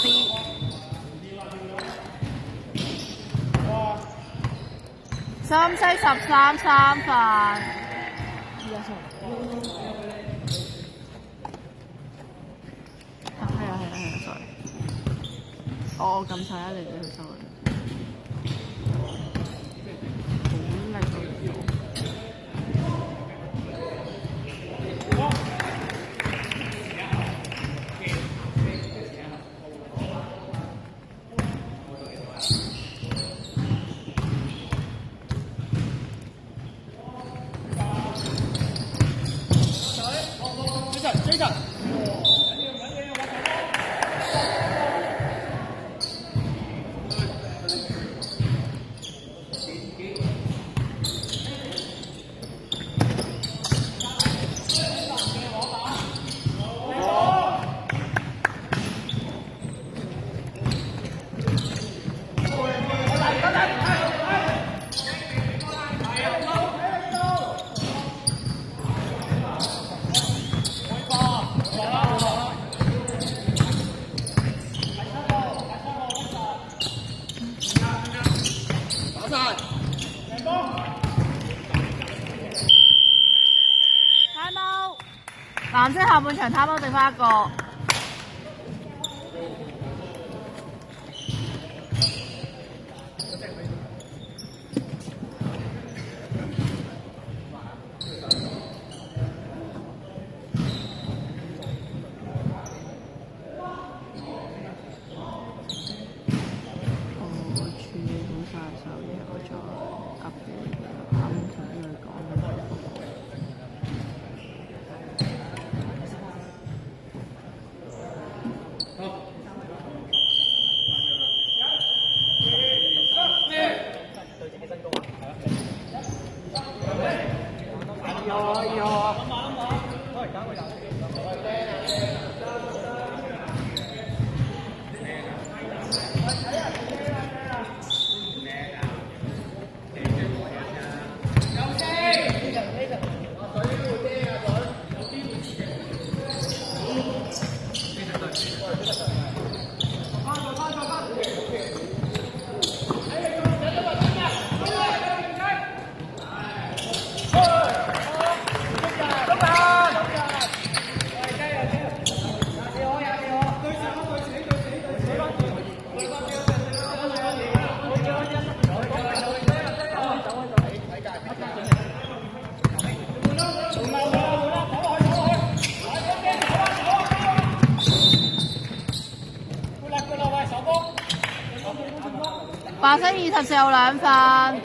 B。深西13三分。sorry。我咁細你俾佢收啦。好力追緊。藍色下半場貪歐剩翻一個。白色24有2分。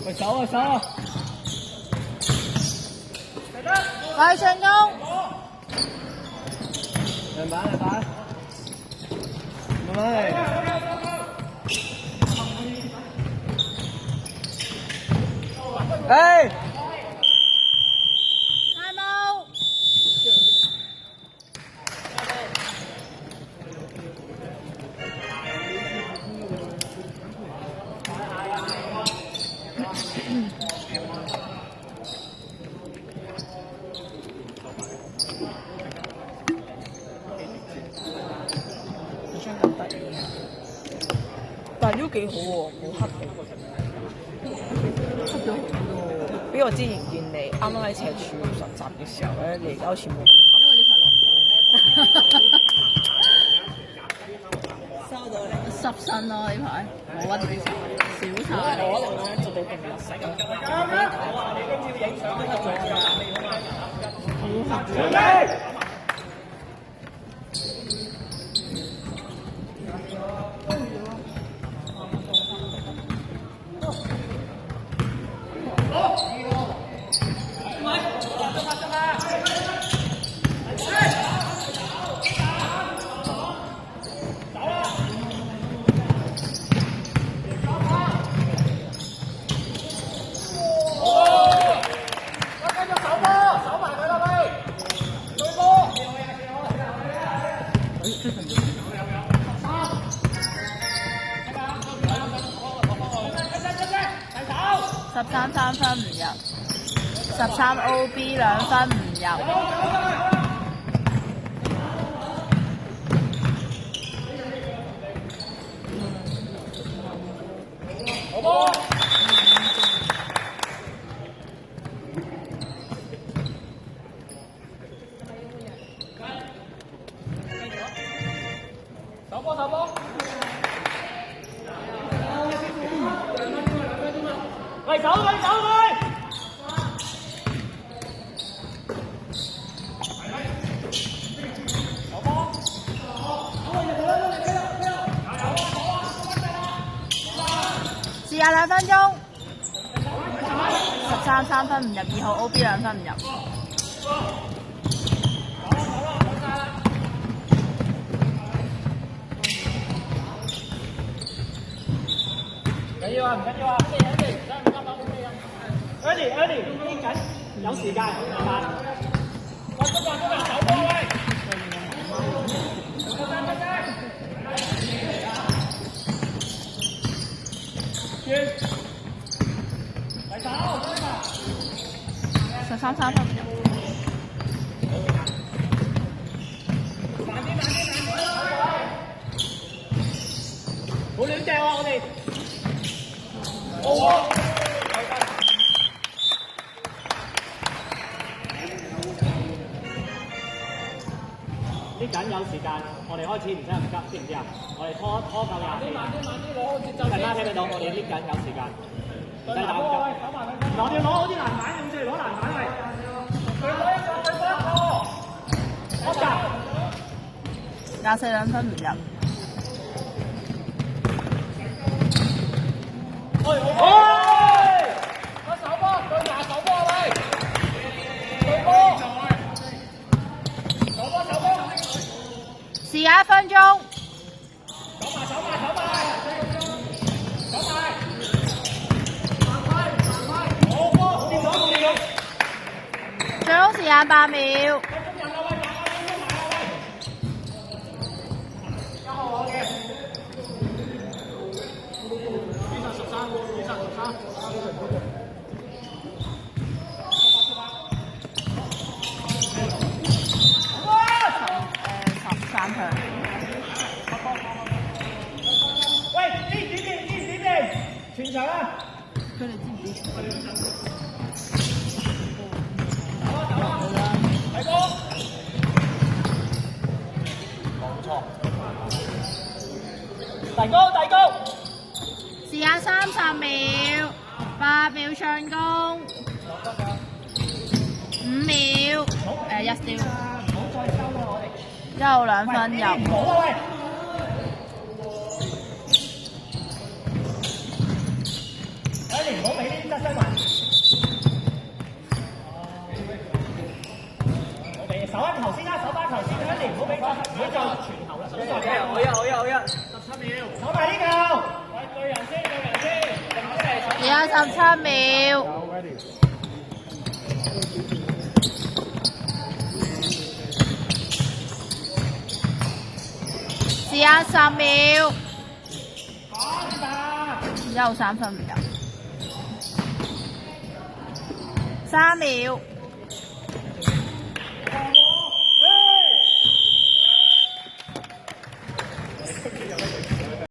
喂，守啊守啊！快上攻！兩板兩板，慢慢嚟。哎！大帽！但係都幾好喎，冇黑嘅。黑咗好多，比我之前見你啱啱喺赤柱實習嘅時候咧，你而家好似冇咁黑。因為呢排落收到你濕身咯呢排，冇屈少晒。我可能咧做到咁密實咁，好黑。13三分唔入，13 OB 2分唔入。手波！喂手佢！試下2分鐘，13 3分唔入，2號 OB 2分唔入。唔緊要啊！Early， 傾緊，有時間，慢慢。手波喂！13 3分唔入。冇亂掟喎，我哋。呢緊有時間，我哋開始唔使咁急，知唔知啊？我哋拖夠20秒。大家聽得到？我哋呢緊有時間，唔使打咁急。我哋攞好啲籃板，用住嚟攞籃板喂。佢攞一個24 2分唔入。試下1分鐘最好時間8秒。13強。喂，知唔知？全場啊！佢哋知唔知？睇波。冇錯。遞高。時間30秒，8秒唱功，5秒，1丟。又2分入。唔好啊喂！你唔好俾啲側身環。唔好俾手翻頭先啦，手翻頭先，你唔好俾側，唔好再傳球啦。好一，17秒。手埋呢球。喂，對人先。時間17秒。時間10秒。又3分唔入。3秒。